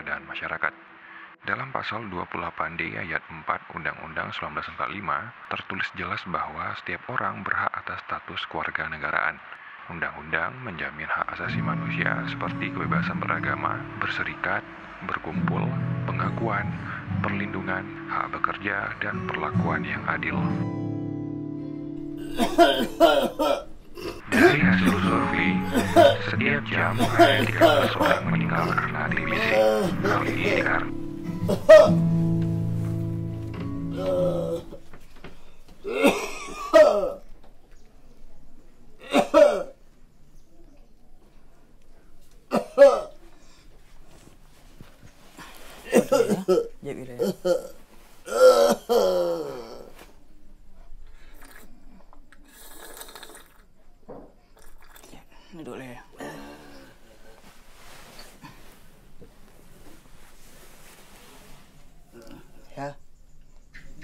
dan masyarakat. Dalam pasal 28D ayat 4 Undang-Undang 1945 tertulis jelas bahwa setiap orang berhak atas status kewarganegaraan. Undang-undang menjamin hak asasi manusia seperti kebebasan beragama, berserikat, berkumpul, pengakuan, perlindungan, hak bekerja, dan perlakuan yang adil. Dari hasil survei, setiap jam ada 13 orang meninggal karena TBC. Hal ini dikarenakan duduk le. Ya.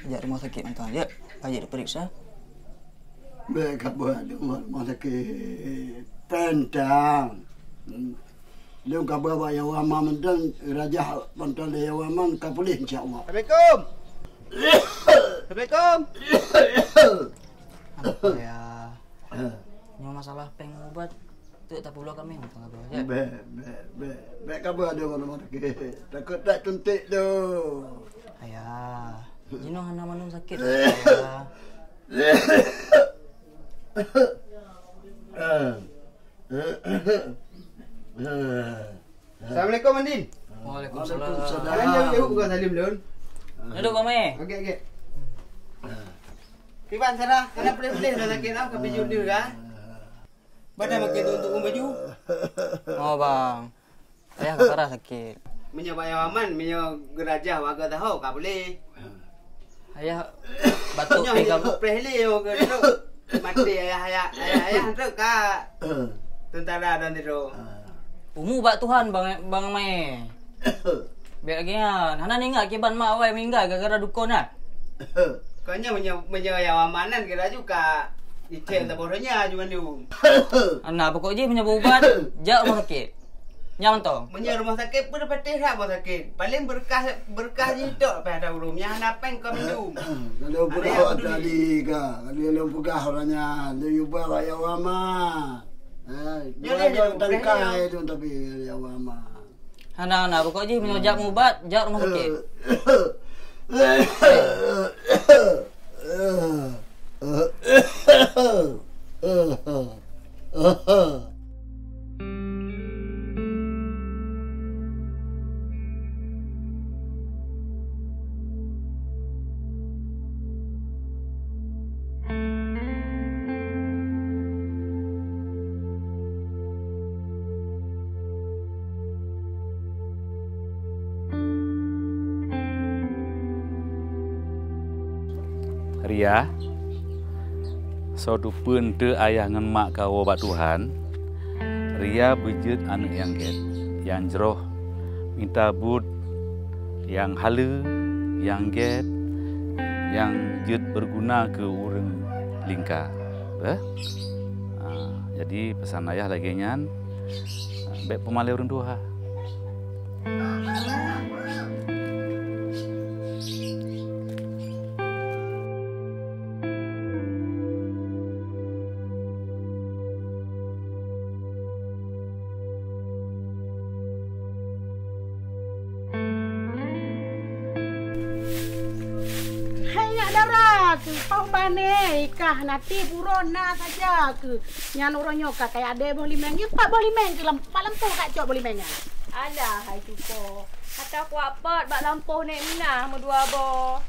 Ajak rumah sakit tuan ajak. Ajak diperiksa. Baik buat rumah sakit Pentang. Dia kabar bawa yang wama mendan raja mendan dia wama ka polis insya-Allah. Assalamualaikum. Assalamualaikum. Apa ya? Nyawa masalah peng obat. Tu tak perlu kami tuan apa aja. Baik kabar dia rumah sakit. Takut tak tuntik tu. Ayah. Jino hana manum sakit. Ayah. Assalamualaikum Andin. Waalaikumsalam. Kalian jauh bukan Salim Lun. Duduk kami. Okey. Kiban Sarah, kena boleh dah sakit dah ke baju dia dah. Badan makin tu untuk baju. Oh bang. Ayah parah sakit. Menyo bayar aman, menyo gerajah warga tahu ka boleh. Ayah batuk Menyo pega. prehli yo ke tu. Mati ayah hantar ka tentara dan itu. Umu bak Tuhan bang mai. Biar lagi kan. Hana ingat kiban mak awai meninggal gara-gara dukun ah. Kanya menyo yang amanan kira juga dicek tak bolehnya cuma tu. Anak pokok je punya ubat. Jak rumah sakit. Nyaman tong. Menyo rumah sakit pun dapat rumah sakit. Paling berkah je tok pada rumahnya hana pen kau minum. Kalau pegah tadi ka, kalau pegah orangnya dia bawa yang wama. Dia tangkai tu tapi yang wama. Anak pokok je punya jak ubat. Jak rumah sakit. Ria, sodupun te ayah ngan mak kau bat Tuhan. Ria bejut anak yang get, yang jeroh, minta bud, yang halu, yang get, yang jut berguna ke urang lingka. Jadi pesan ayah lagi nyan, baik pemalai urang dua. Kau bane ikah nanti burona saja ke nyan orangnya ka kayak ada boleh main ke pak boleh main ke lampu kak cok boleh main. Alah hai cuko. Kata aku apa bak lampuh nek minah mu dua bo.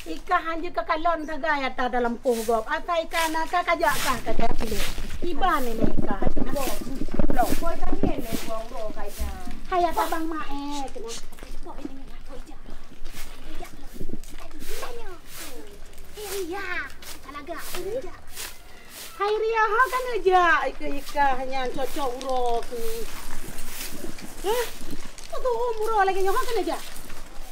Ikah hanya ke kalon taga ya ta dalam puh gop. Apa ikan ka kajak ka kata pilih. Tiba ni ikah. Bo. Lok koi tangen ne buang ro kainya. Hai ta bang mae kena. Kok ini nak aja. Iya, talaga. Hai Ria, ha kan aja ika hanya cocok urok ni. Tu umur lagi nyoha kan aja.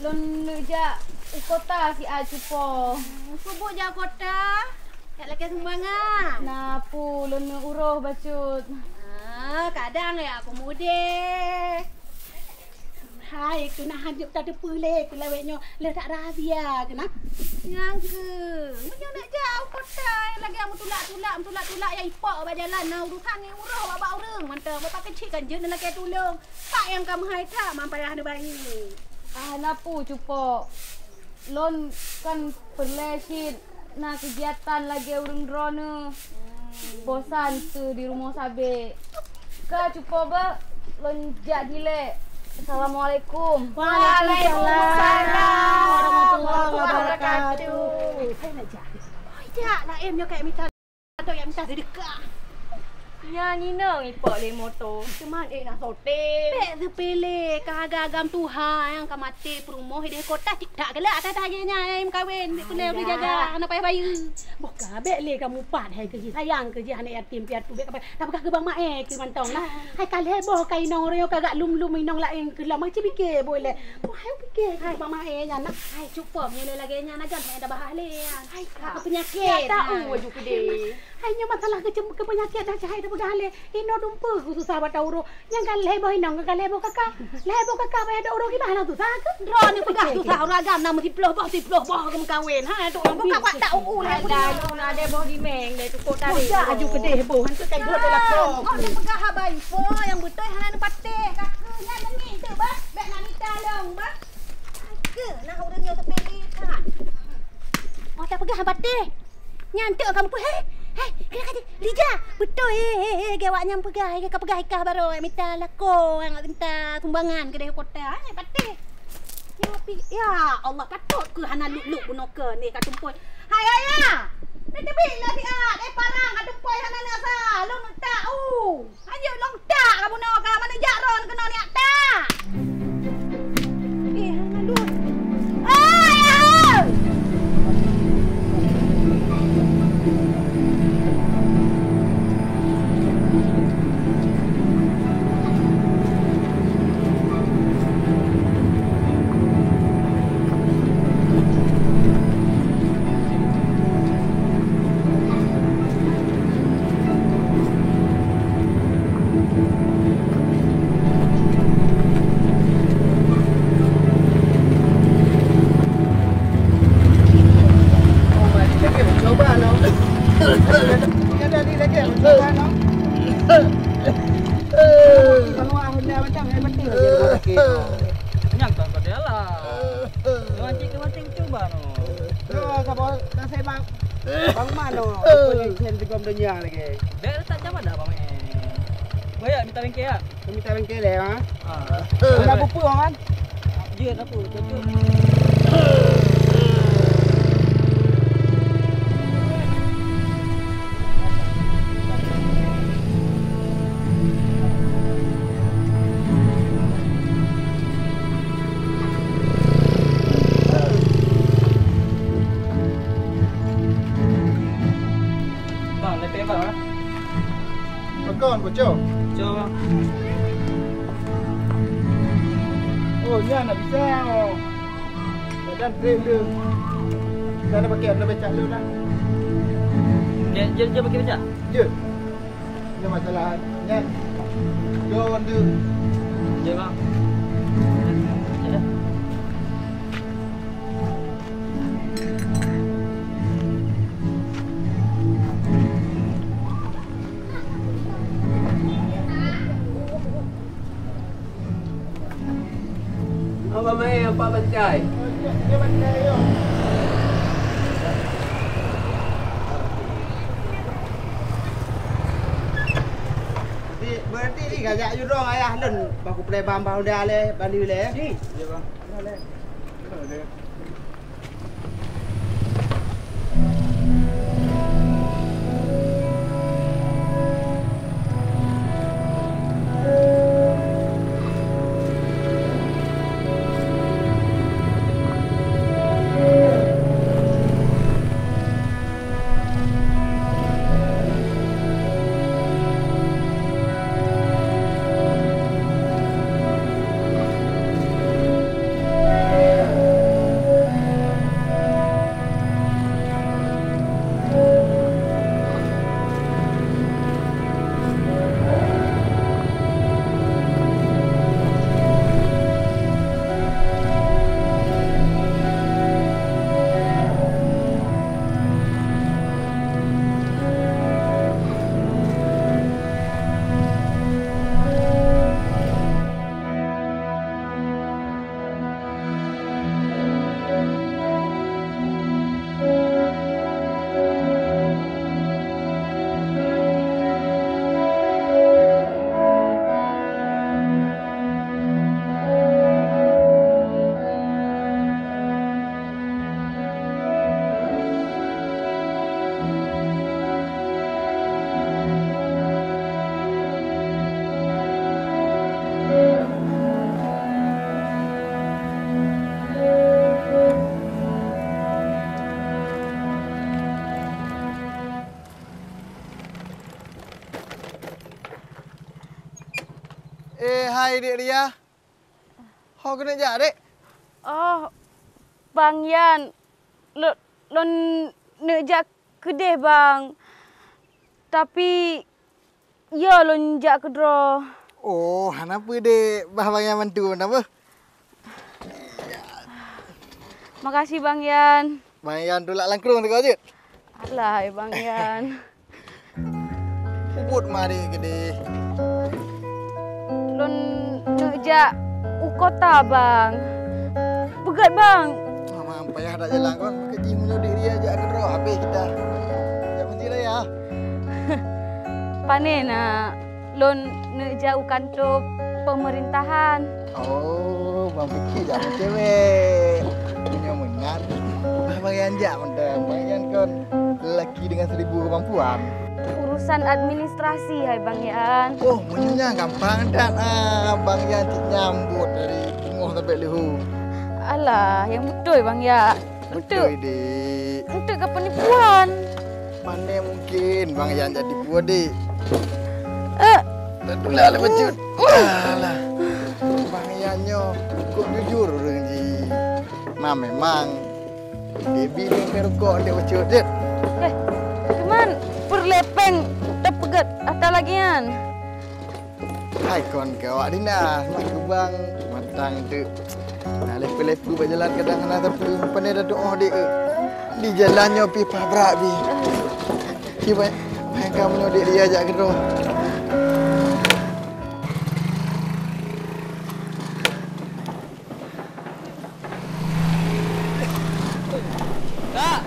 Lon ja kota si acupo. Subuh ja kota. Yak lagi sumbangan. Napu lon uroh bacut. Kadang ya aku mudik. Hai ai ke nak hajuk tak ada pulih ke leweknya le tak rahsia ke nak. Yang ke. Macam nak jauh kota lagi amu tulak yang ipok ba jalan nah urusan ni urah baba urang mantap bapa kecil kan je nak kaya tolong. Pak yang kamu hai tak mampai ada bayi. Lapu cupo. Lon kan perlesit na kegiatan lagi urang drone. Bosan tu di rumah sabe. Ka cupo ba lon jadile. Assalamualaikum. Waalaikumsalam warahmatullahi wabarakatuh. Hai nak jadi. Hai jak nak emnya kayak minta atau yang minta sedekah. Ya Nina ipok le motor. Cuman nak sote. Bek sepele kagagam Tuhan yang ka mati perumoh di kota tak gelak tanya em kahwin boleh boleh jaga anak payah bayi. Buka bek le kamu pat hai kerja sayang kerja anak yatim piatu bek apa. Tak pakai ke bang mak ke mantong lah. Hai kali heboh kai nong reo kagak lum-lum inong lain ke lama macam fikir boleh. Hai fikir hai bang mak nya nak. Hai cukup nya lagi nya nak jangan ada bahah le. Hai ka penyakit. Tahu waju kede. Hanya masalah ke penyakit dah cahaya dah bergalih. Ino dumpa ku susah bata uro. Yang kan lebo inong kan lebo kakak. Lebo kakak bayar ada uro gimana susah ke? Drone ni pegah susah orang agam nama tiploh boh ke kawin. Ha tu orang buka kuat tak lah dah lu ada boh di meng dai cukup tadi. Dah aju kedeh heboh hantu kai dot dalam kong. Oh dia pegah habai po yang betul hanan pateh kakaknya dengi tu ba. Bek nak minta long ba. Ke nak urang yo sepele tak. Oh tak pegah pateh. Nyantuk kamu pun hei kena kata Lija betul gewaknya pegah ke pegah ikah baru minta lako yang minta sumbangan ke deh kota pateh ya Allah patut ke hana luk bunoke ni katumpoi hai ayah ni bila dia parang katumpoi hana ni asa long tak ayo long tak kamu no ka mana jaron kena ni tak hana luk Minta bengkel le ha. Nak apa kan? Ya, apa? Cocok. Bang, lepek bang. Bakon bocor. Bocor bang. Oh, ni nak bisa. Dan frame dia. Dah nak pakai ada becak dulu dah. Je pakai becak? Je. Ini masalah ni. Jom dia. Je bang. Apa mai apa bancai? Dia bancai yo. Berarti ni gajak jurong ayah lun baku play bambau dah le bali le. Si. Ya bang. Dah le. Dek Ria? Kau kena jak, Dek? Oh, Bang Yan. Lon nak jak kedai, Bang. Tapi, ya lon jak kedra. Oh, kenapa, Dek? Bang Yan bantu, kenapa? Makasih, Bang Yan. Bang Yan tolak langkrung tu kau je. Alah, Bang Yan. Ubut mari kedai. Lon nak jak kota, Bang. Begat, Bang. Mama payah dah jalan kon. Kerja menyo Dek Ria jak kedra habis kita. Jak mesti raya. Panen nak. Lon nak jak kantor pemerintahan. Oh, bang fikir jak cewek. Punya mengan. Bang Yan jak mentang. Bang Yan kon lelaki dengan 1000 kemampuan. Urusan administrasi, hai Bang Yan. Oh, punya gampang dah. Bang Yan cik nyambut dari tengah sampai lehu. Alah, yang betul Bang Yan. Betul, Dik. Untuk ke penipuan. Mana mungkin Bang Yan jadi puan, Dik. Tak tulah lah bacut. Alah. Bang Yannya kok jujur orang ji. Nah memang Debbie yang perokok dia bacut, Dik. Cuman perlepeng tak pegat atau lagi kan. Hai kon kau Adina, mak bang matang tu. Nah lepu-lepu berjalan kadang-kadang tapi pandai dah doa dia. Di jalannya pi pabrak bi. Kibai main kamu dia dia ajak gedo.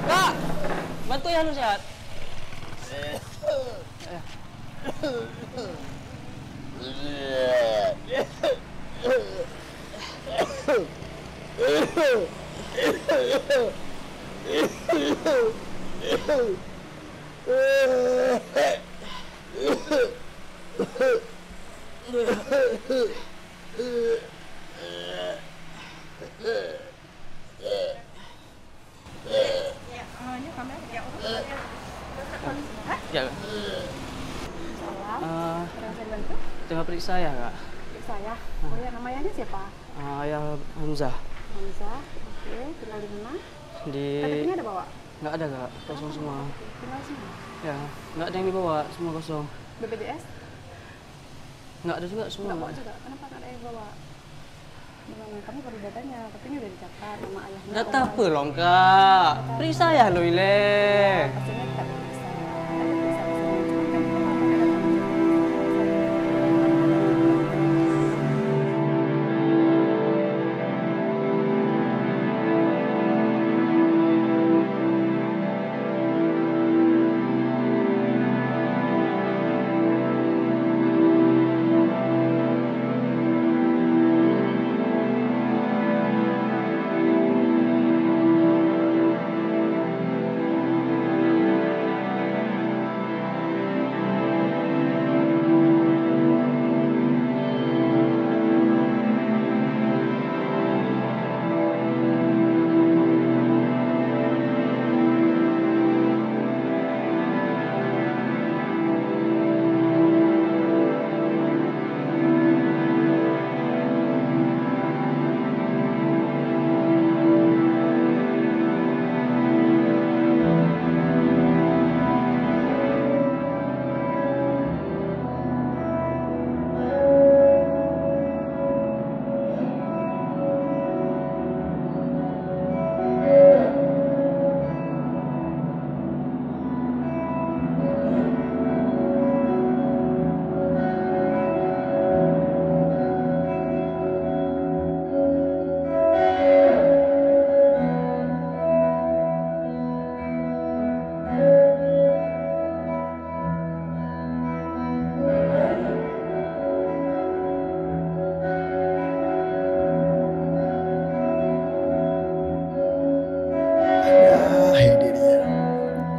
Kak. Bantu ya lu sehat. Ya. Tengah periksa ya, Kak. Periksa ya. Oh ya, nama ayahnya siapa? Ayah Hamzah. Hamzah. Oke, tinggal di mana? Di KTP-nya ada bawa? Nggak ada, Kak. Kosong semua. Tinggal semua. Ya, nggak ada yang dibawa, semua kosong. BPJS? Nggak ada juga semua. Nggak bawa juga. Kenapa nggak ada yang bawa? Memang kamu baru datanya, tapi ini udah dicatat nama ayahnya. Data apa loh, Kak? Periksa ya lo ile. Pastinya kita periksa.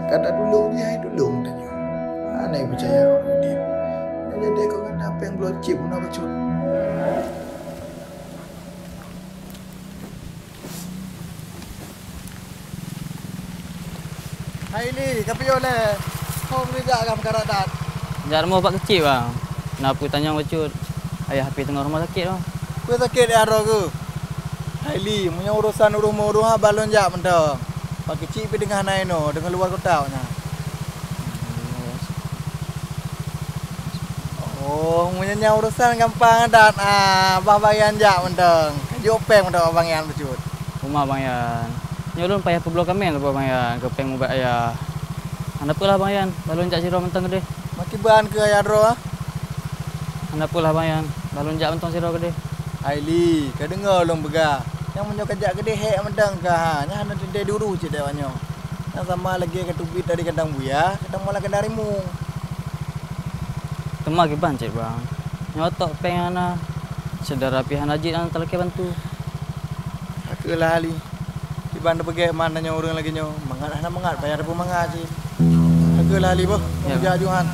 Kata dulu dia dulu tanya. Aneh percaya orang dia. Jadi kau kan apa yang belum cip pun apa cut. Hai ni, kapi oleh. Kau kerja agam karadat. Jangan mau pak kecil bang. Kenapa tanya bacut? ayah pi tengah rumah sakit tu. Kau sakit ya roh ke? Haili, punya urusan rumah balon jak mentang. Pak kecil pergi dengan naik no, dengan luar kota nya. Oh, punya urusan gampang dat. Bah bayan jak mentang. Jopeng mentang abang Yan becut. Rumah Bang Yan. Nyolon payah peblok kami lah Bang Yan, kepeng ubat ayah. Anda pula Bang Yan, balon jak siro mentang gede. Maki ban ke ya roh? Anda pula Bang Yan, balon jak mentang siro gede. Haili, kau dengar long bega. Yang punya kerja gede hek mentang ke ha. Nya hana de duru je dewanyo. Yang sama lagi ke tubit dari kandang buaya, kadang malah ke darimu. Temak ke ban cik Bang. Nyotok peng ana. Saudara pihan haji ana teleke bantu. Akulah hali. Di bandar pergi mana nya orang lagi nyo. Mangat hana mangat bayar pun mangat je. Akulah hali boh. Kerja Johan.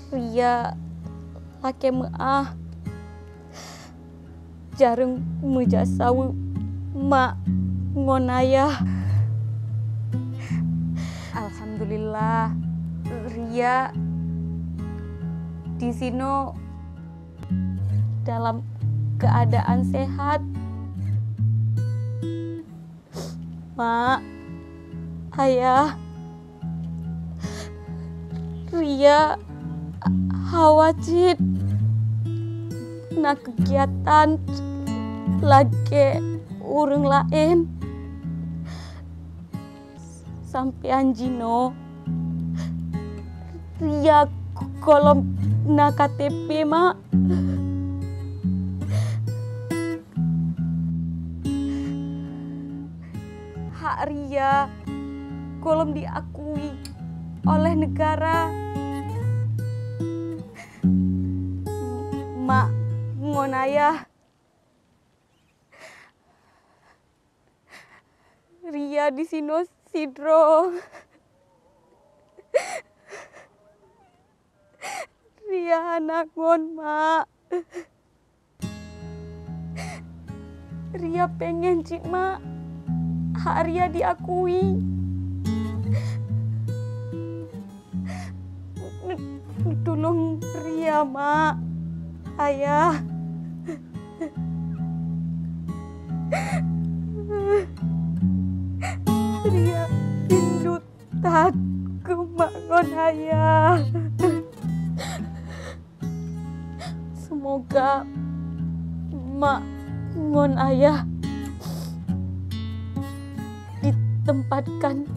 Ria laki maah jarang mejasawu mak ngonayah. Alhamdulillah Ria di sini dalam keadaan sehat. Mak, ayah, Ria khawatir nak kegiatan lagi orang lain sampai anjino Ria kolom na KTP mak. Hak Ria kolom diakui oleh negara. Mak ngonayah Ria di sini sidro. Ria anak ngon mak. Ria pengen cik mak hak Ria diakui. Tolong Ria mak. Ayah, Ria indutan ke mak ngon ayah. Semoga mak ngon ayah ditempatkan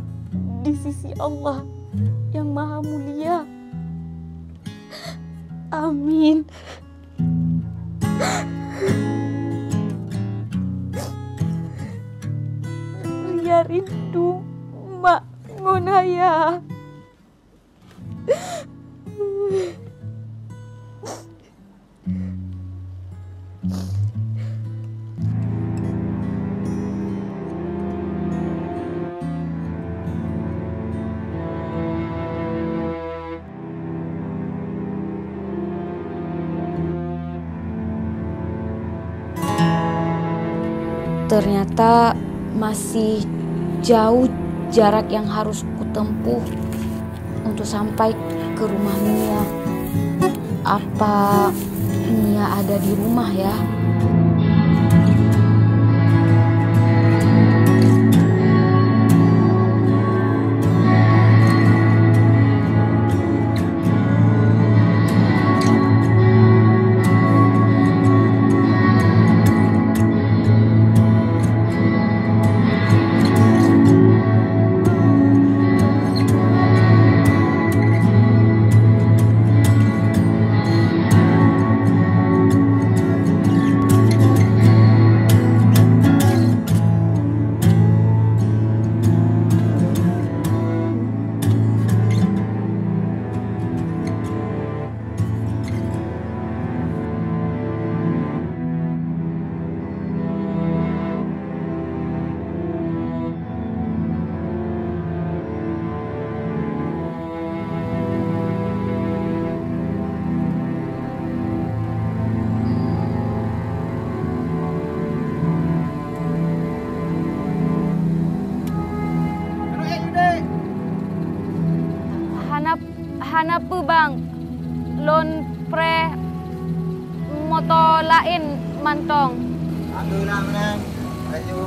di sisi Allah yang Maha Mulia. Amin. Ria rindu mak ngonaya. Ternyata masih jauh jarak yang harus kutempuh untuk sampai ke rumah Mia. Apa Nia ada di rumah ya. Hanapa bang? Lon pre motor lain mantong. Aku nak menang. Ayo.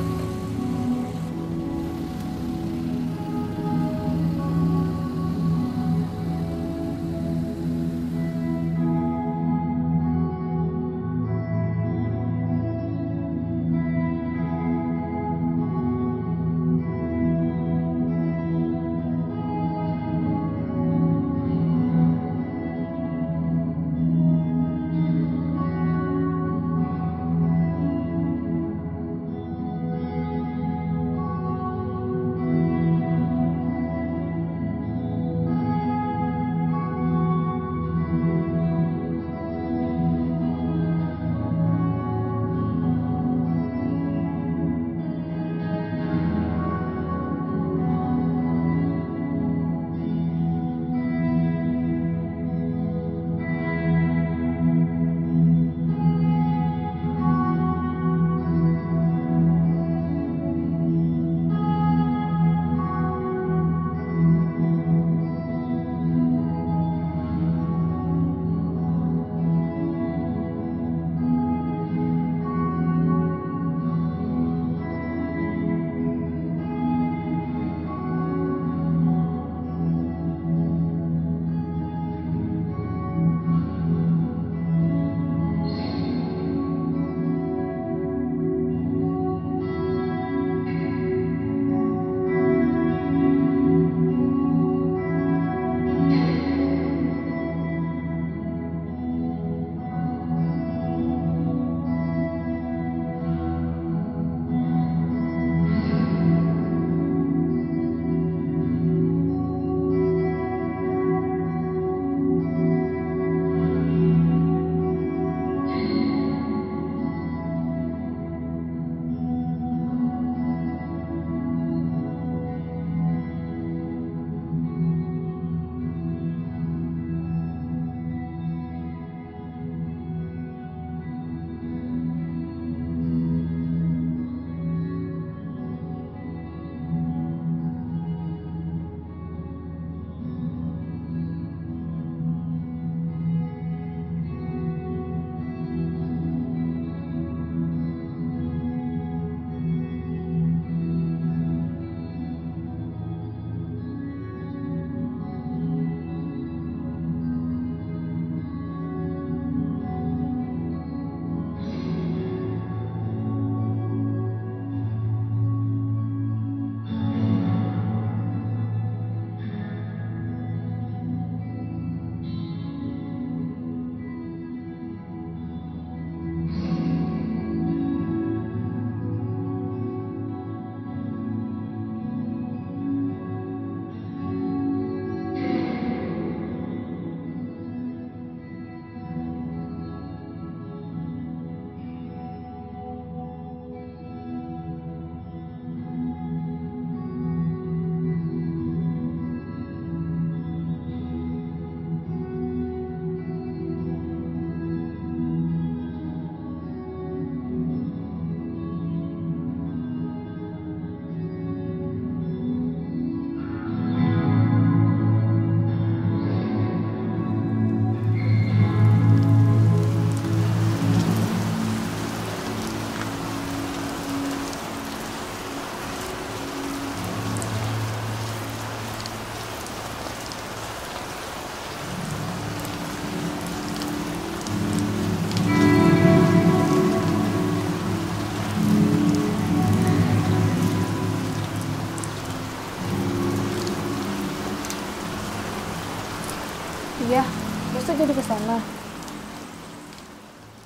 besok jadi ke sana.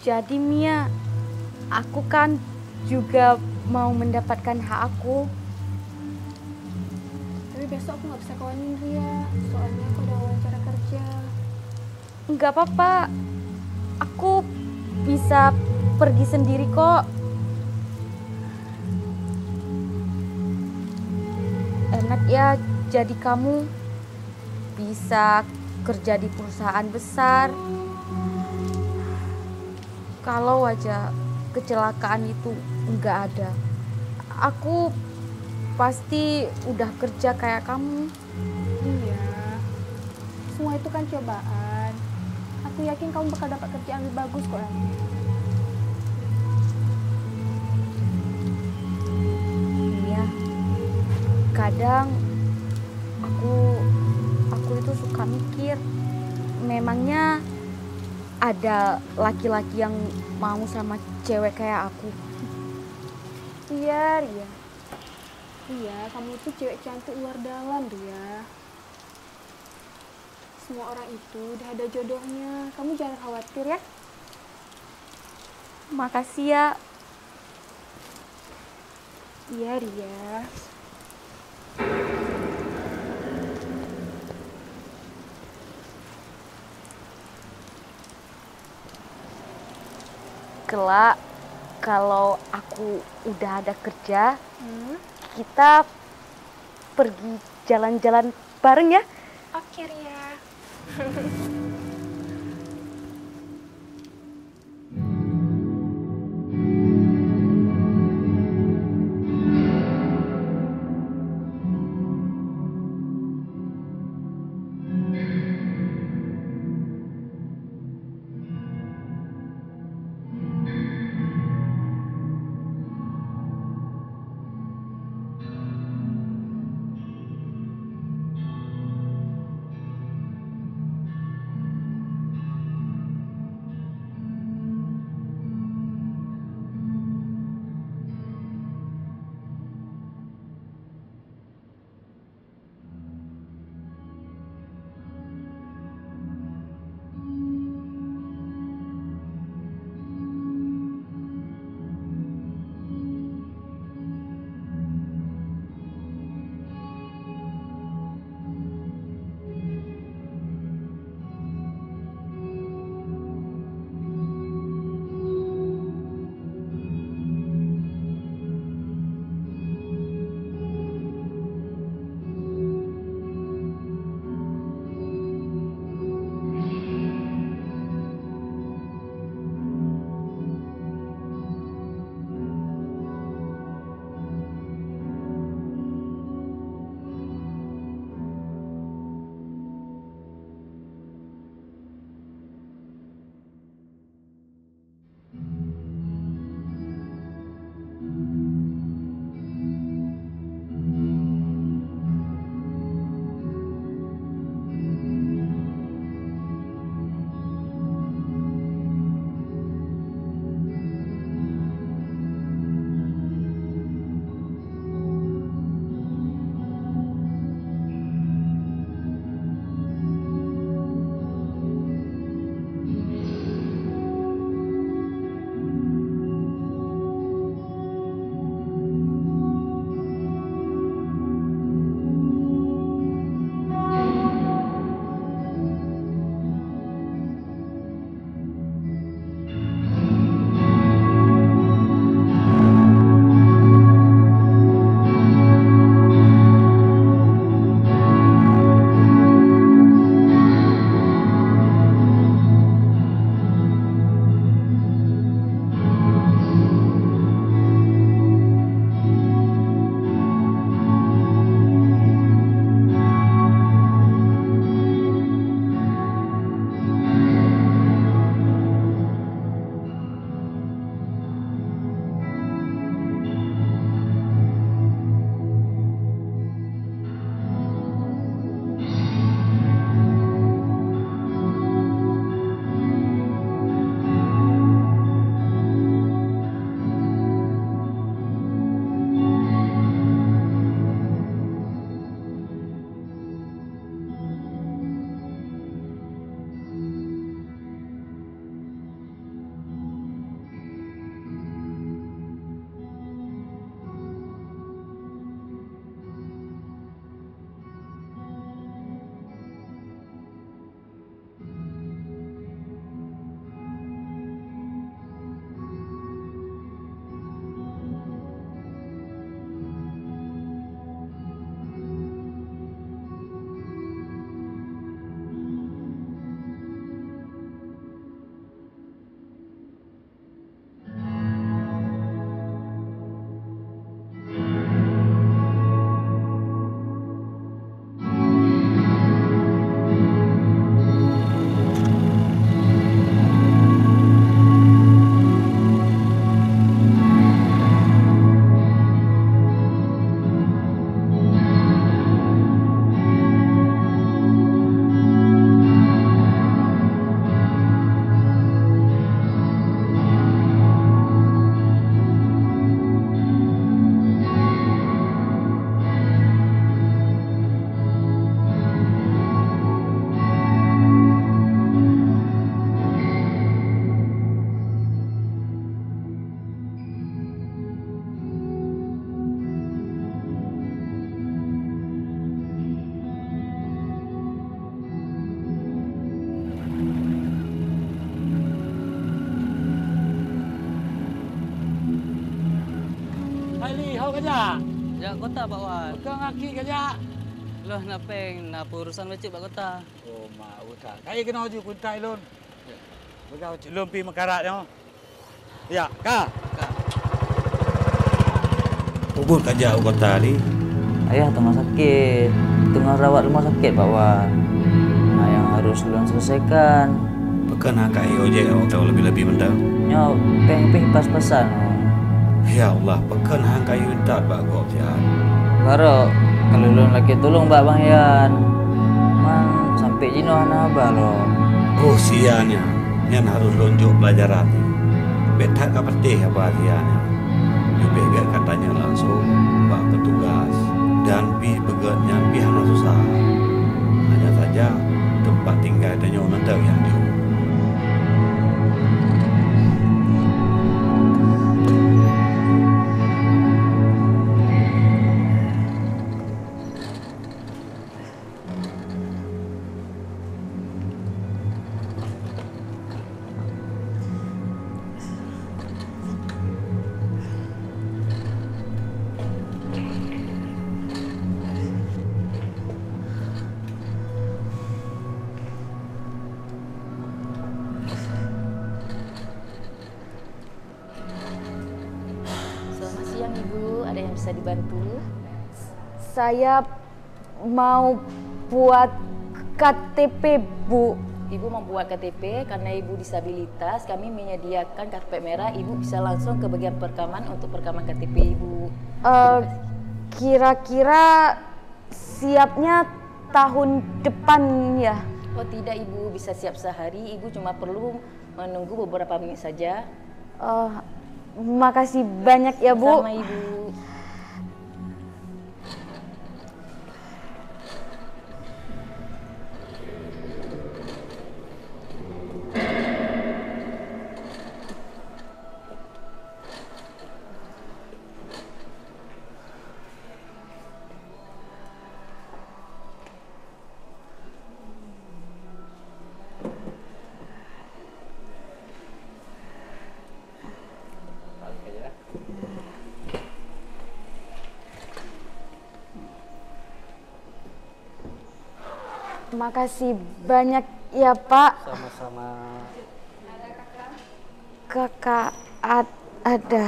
Jadi Mia, aku kan juga mau mendapatkan hak aku. Tapi besok aku nggak bisa kawanin Ria, soalnya aku ada wawancara kerja. Enggak apa-apa, aku bisa pergi sendiri kok. Enak ya, jadi kamu bisa kerja di perusahaan besar. Kalau aja kecelakaan itu enggak ada, aku pasti udah kerja kayak kamu. Iya, semua itu kan cobaan. Aku yakin kamu bakal dapat kerjaan lebih bagus kok nanti. Iya, kadang aku itu suka mikir, memangnya ada laki-laki yang mau sama cewek kayak aku. Iya, Ria. Iya, kamu tuh cewek cantik luar dalam, Ria. Semua orang itu udah ada jodohnya. Kamu jangan khawatir ya. Makasih ya. Iya, Ria. Kelak kalau aku udah ada kerja, kita pergi jalan-jalan bareng ya. Oke, Ria. Hai li, hau kerja? Ya kota Pak Wan. Pegang aki kerja. Loh napeng napa urusan becik Pak Kota. Oh, mak urusan. Kaya kena uji kuntai lun. Begau cik lun pi mekarat yo. Ya, ka. Ubun kerja kota ni. Ayah tengah sakit. Tengah rawat rumah sakit Pak Wan. Nah yang harus ulun selesaikan. Pekan kai ojek awak tahu lebih-lebih benda. Nyo peng pas-pasan. Ya Allah, pekan hang kayu entar bak gop sihat. Karo kalau ulun lagi tolong Mbak Bang Yan. Man sampai jino ana abah lo. Oh, sianya. Nyan harus lonjok pelajaran. Betak ka petih apa sianya. Lebih gak katanya langsung bak petugas dan pi begatnya pi hana susah. Hanya saja tempat tinggal dan nyawa mentau yang dia. Selamat siang Ibu, ada yang bisa dibantu? Saya mau buat KTP, Bu. Ibu mau buat KTP karena Ibu disabilitas, kami menyediakan karpet merah. Ibu bisa langsung ke bagian perekaman untuk perekaman KTP Ibu. Kira-kira siapnya tahun depan ya? Oh tidak Ibu, bisa siap sehari. Ibu cuma perlu menunggu beberapa menit saja. Makasih banyak ya Bu. Sama Ibu. Makasih banyak ya Pak. Sama-sama. Kakak ada.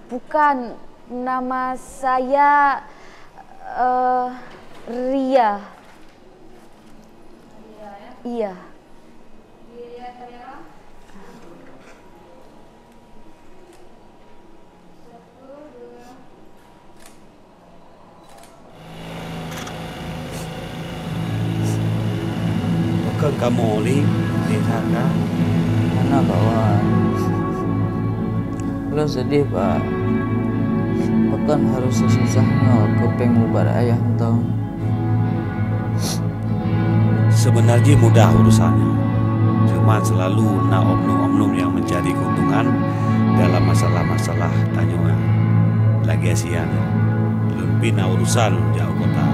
Bukan, nama saya Ria. Iya. Bukan kamu li, Taka. Mana Pak Wan? Belum sedih Pak. Pekan harus sesusahnya ke pengubar ayah entah. Sebenarnya mudah urusannya. Cuma selalu nak oknum-oknum yang mencari keuntungan dalam masalah-masalah tanyungan. Lagi asian. Lebih nak urusan jauh kota.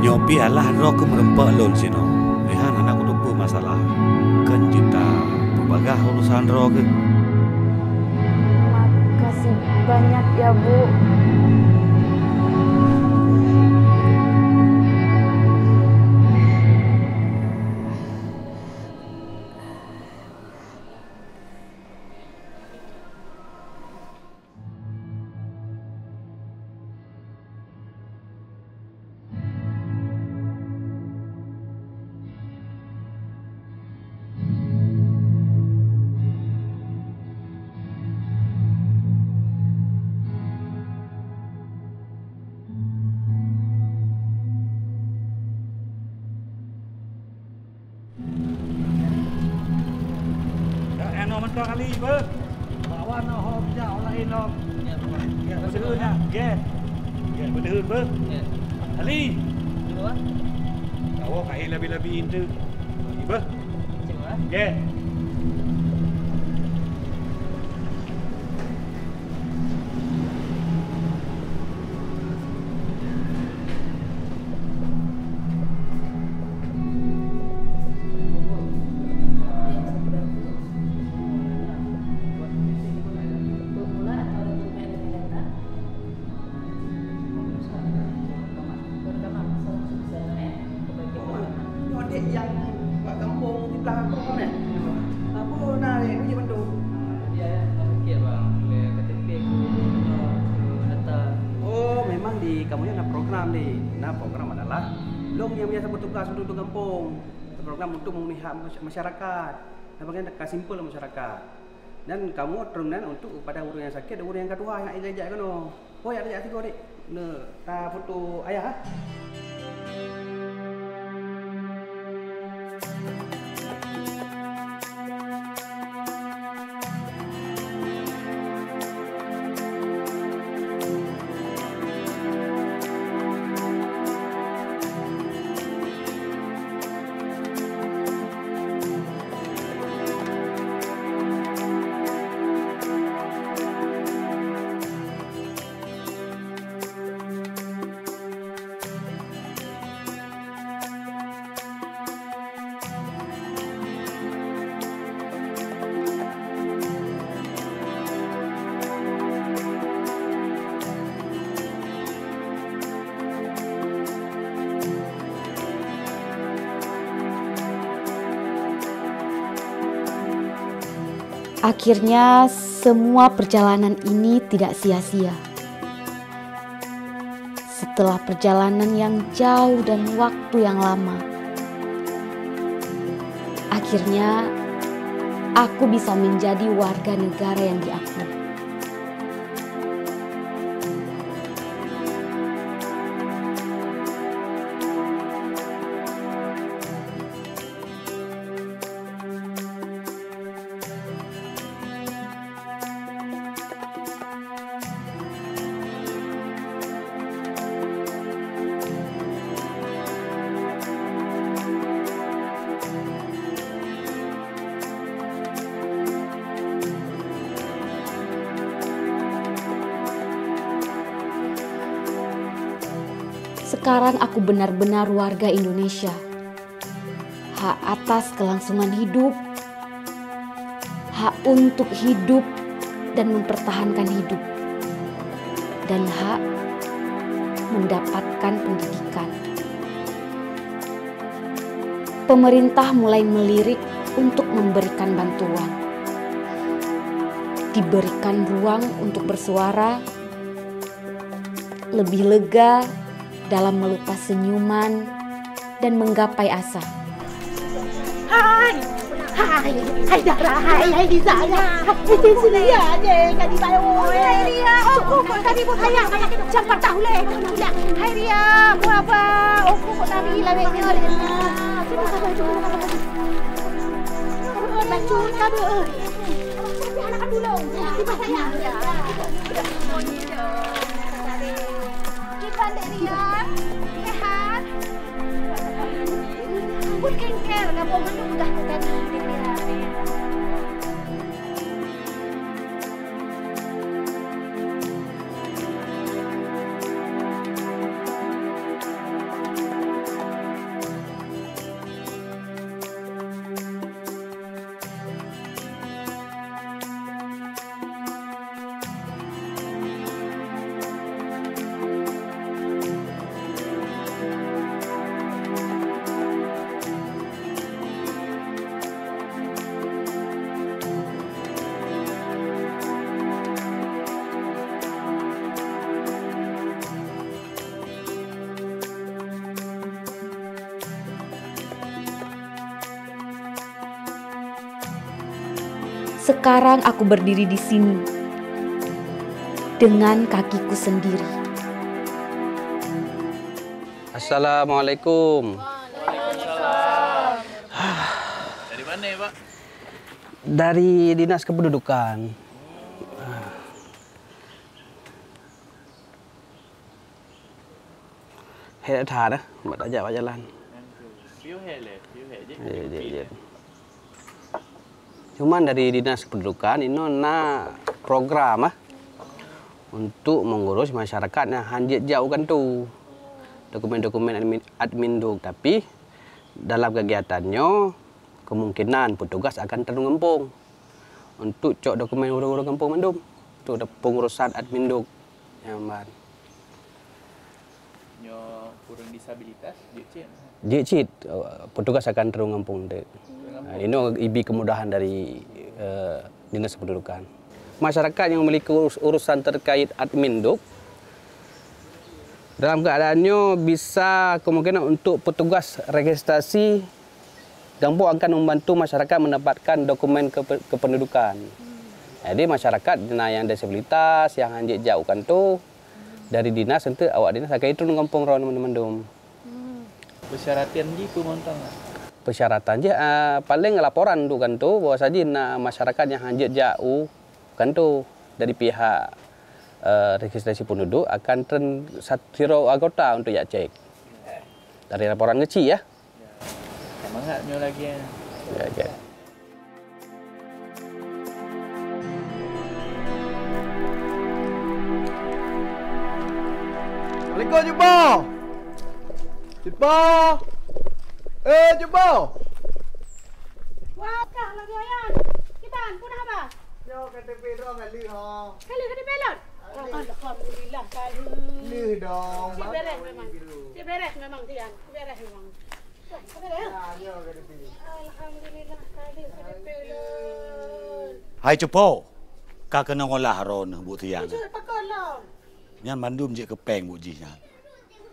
Nyopi alah roh ke merempak lon sino. Lihat anak kudu masalah. Kan kita berbagah urusan roh ke. Makasih banyak ya Bu. Mentah kali ber. Bawa nak hok jauh lain lo. Ya, berdehun ya. Ya, berdehun ber. Ya. Ali. Dua. Kau kai lebih-lebih itu. Ber. Ya. kamu ada program nih. Nah, program adalah long yang biasa bertugas untuk kampung. Program untuk memenuhi hak masyarakat. Nah, bagaimana simpel masyarakat. Dan kamu turunan untuk pada orang yang sakit, orang yang kedua yang ajak kan. Oh, ya ada tiga dek. Nah, ta foto ayah. Akhirnya semua perjalanan ini tidak sia-sia. Setelah perjalanan yang jauh dan waktu yang lama, akhirnya aku bisa menjadi warga negara yang diakui. Sekarang aku benar-benar warga Indonesia. Hak atas kelangsungan hidup, hak untuk hidup dan mempertahankan hidup, dan hak mendapatkan pendidikan. Pemerintah mulai melirik untuk memberikan bantuan. Diberikan ruang untuk bersuara, lebih lega dalam melepas senyuman dan menggapai asa. Hai Dara, hai Liza ya. Di sini aja kan di bayo. Hai Ria, aku kok tadi buat saya cepat tahu le. Hai Ria, mau apa? Aku kok tadi laweknya ada. Coba coba. Baca kan euy. Anak dulu. Di saya. Pandai Ria, lihat. Pun kengker, nggak mau udah kan. Sekarang aku berdiri di sini dengan kakiku sendiri. Assalamualaikum. Dari mana ya, Pak? Dari Dinas Kependudukan. Hei thà đó, mà đã vào jalan. View je. Cuman dari Dinas Kependudukan ini program untuk mengurus masyarakatnya hanjit jauh kan tuh dokumen-dokumen admin duk, tapi dalam kegiatannya kemungkinan petugas akan tergempung untuk cok dokumen urung-urung kampung mandum untuk pengurusan admin duk yang man. Nyo kurang disabilitas Jicit petugas akan tergempung dek. Ini ibi kemudahan dari Dinas Kependudukan. Masyarakat yang memiliki urusan terkait admin duk Dalam keadaannya bisa kemungkinan untuk petugas registrasi kampung akan membantu masyarakat mendapatkan dokumen kependudukan. Jadi masyarakat yang disabilitas, yang anjik jauhkan tu dari dinas nanti awak dinas akan itu kampung ron mendum. Persyaratan je tu montang. Persyaratan je paling laporan tu kan tu bahwa saja masyarakat yang anjik jauh kan tu dari pihak registrasi penduduk akan satu anggota untuk ya cek. Dari laporan kecil ya. Semangatnya lagi ya. Ya. Assalamualaikum Jumbo. Jumbo. Jumbo. Wah, kah lagi ayan. Kiban, punah apa? Yo KTP dong kali ha. Kali KTP lot. Alhamdulillah kali. Lih dong. Si beres memang. Si beres memang Tian. Si beres memang. Yo KTP. Alhamdulillah kali KTP lot. Hai cepo. Kak kena ngolah ron bu tiang. Jujur pakolong. Nyan mandum je kepeng bu ji nyan.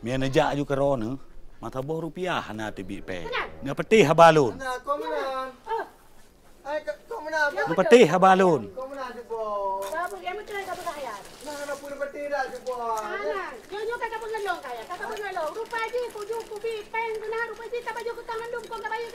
Mia nejak ju keron mata boh rupiah na tebi peng. Nga petih habalun. Nah, kau mana? Ai kau mana? Nga petih habalun. Kau mana Jumbo? Kamu yang macam kamu kaya. Nah, nak pun peti dah Jumbo. Anak, nyonya kakak pengelong kaya. Kakak pengelong. Rupa je kuju kubi peng kena rupa je tak baju ke tangan dum kau tak bayar